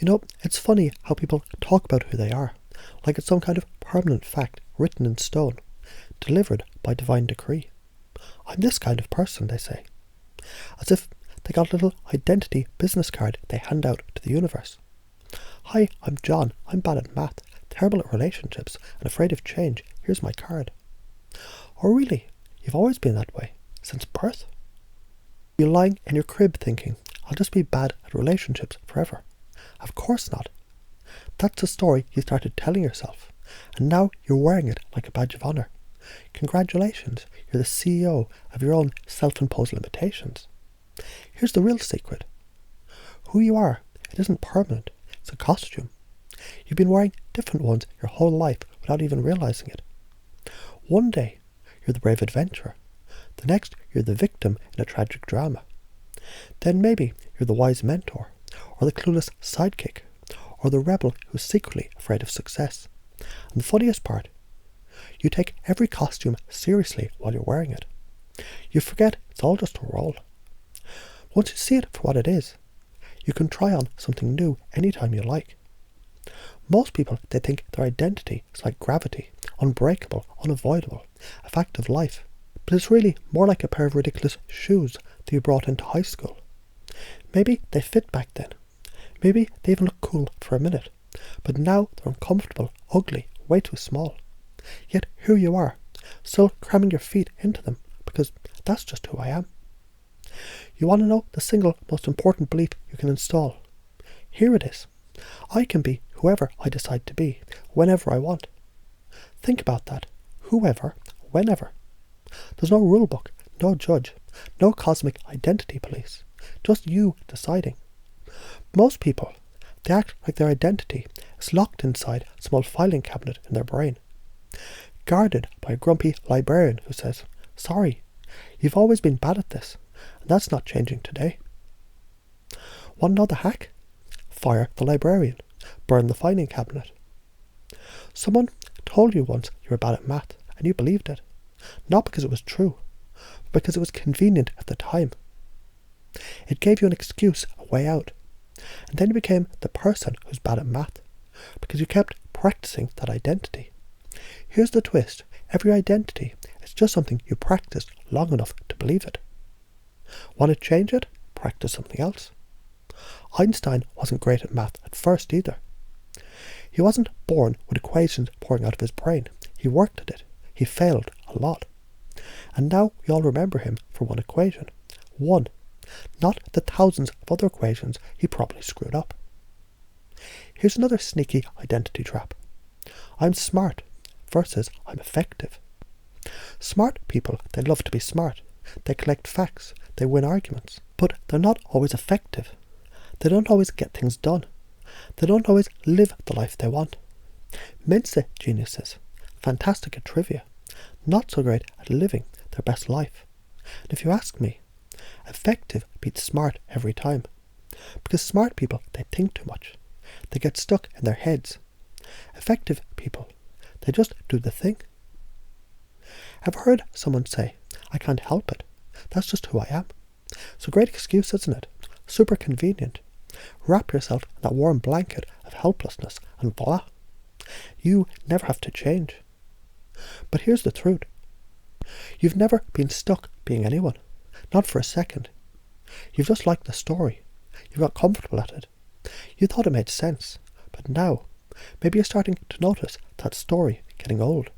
It's funny how people talk about who they are, like it's some kind of permanent fact written in stone, delivered by divine decree. I'm this kind of person, they say, as if they got a little identity business card they hand out to the universe. Hi, I'm John, I'm bad at math, terrible at relationships, and afraid of change, here's my card. Or really, you've always been that way, since birth? You're lying in your crib thinking, I'll just be bad at relationships forever. Of course not. That's the story you started telling yourself, and now you're wearing it like a badge of honour. Congratulations, you're the CEO of your own self-imposed limitations. Here's the real secret. Who you are, it isn't permanent, it's a costume. You've been wearing different ones your whole life without even realising it. One day, you're the brave adventurer. The next, you're the victim in a tragic drama. Then maybe you're the wise mentor, or the clueless sidekick, or the rebel who's secretly afraid of success. And the funniest part, you take every costume seriously while you're wearing it. You forget it's all just a role. Once you see it for what it is, you can try on something new anytime you like. Most people, they think their identity is like gravity, unbreakable, unavoidable, a fact of life. But it's really more like a pair of ridiculous shoes that you brought into high school. Maybe they fit back then. Maybe they even look cool for a minute. But now they're uncomfortable, ugly, way too small. Yet here you are, still cramming your feet into them, because that's just who I am. You want to know the single most important belief you can install? Here it is. I can be whoever I decide to be, whenever I want. Think about that. Whoever, whenever. There's no rule book, no judge, no cosmic identity police. Just you deciding. Most people, they act like their identity is locked inside a small filing cabinet in their brain, guarded by a grumpy librarian who says, sorry, you've always been bad at this, and that's not changing today. Want to know the hack? Fire the librarian. Burn the filing cabinet. Someone told you once you were bad at math, and you believed it. Not because it was true, but because it was convenient at the time. It gave you an excuse, a way out. And then you became the person who's bad at math, because you kept practicing that identity. Here's the twist. Every identity is just something you practiced long enough to believe it. Want to change it? Practice something else. Einstein wasn't great at math at first either. He wasn't born with equations pouring out of his brain. He worked at it. He failed a lot. And now we all remember him for one equation. One. Not the thousands of other equations he probably screwed up. Here's another sneaky identity trap. I'm smart versus I'm effective. Smart people, they love to be smart. They collect facts. They win arguments. But they're not always effective. They don't always get things done. They don't always live the life they want. Mensa geniuses, fantastic at trivia, not so great at living their best life. And if you ask me, effective beats smart every time. Because smart people, they think too much. They get stuck in their heads. Effective people, they just do the thing. I've heard someone say, I can't help it. That's just who I am. It's a great excuse, isn't it? Super convenient. Wrap yourself in that warm blanket of helplessness and voila. You never have to change. But here's the truth. You've never been stuck being anyone. Not for a second. You've just liked the story. You got comfortable at it. You thought it made sense. But now, maybe you're starting to notice that story getting old.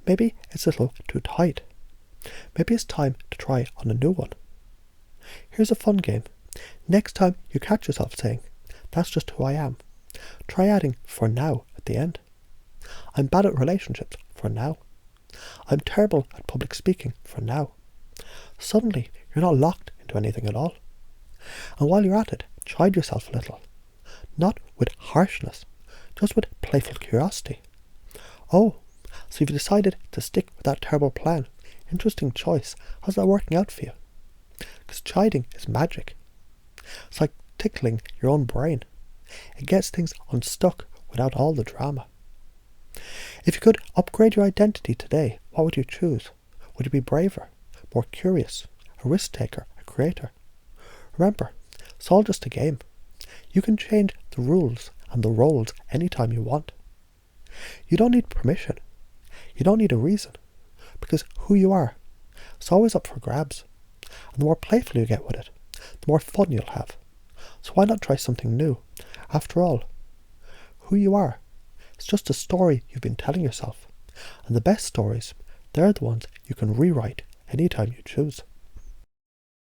Maybe it's a little too tight. Maybe it's time to try on a new one. Here's a fun game. Next time you catch yourself saying, that's just who I am, try adding for now at the end. I'm bad at relationships for now. I'm terrible at public speaking for now. Suddenly, you're not locked into anything at all. And while you're at it, chide yourself a little. Not with harshness, just with playful curiosity. Oh, so you've decided to stick with that terrible plan. Interesting choice. How's that working out for you? Because chiding is magic. It's like tickling your own brain. It gets things unstuck without all the drama. If you could upgrade your identity today, what would you choose? Would you be braver, more curious, a risk taker, a creator? Remember, it's all just a game. You can change the rules and the roles anytime you want. You don't need permission. You don't need a reason. Because who you are, it's always up for grabs. And the more playful you get with it, the more fun you'll have. So why not try something new? After all, who you are, it's just a story you've been telling yourself. And the best stories, they're the ones you can rewrite anytime you choose.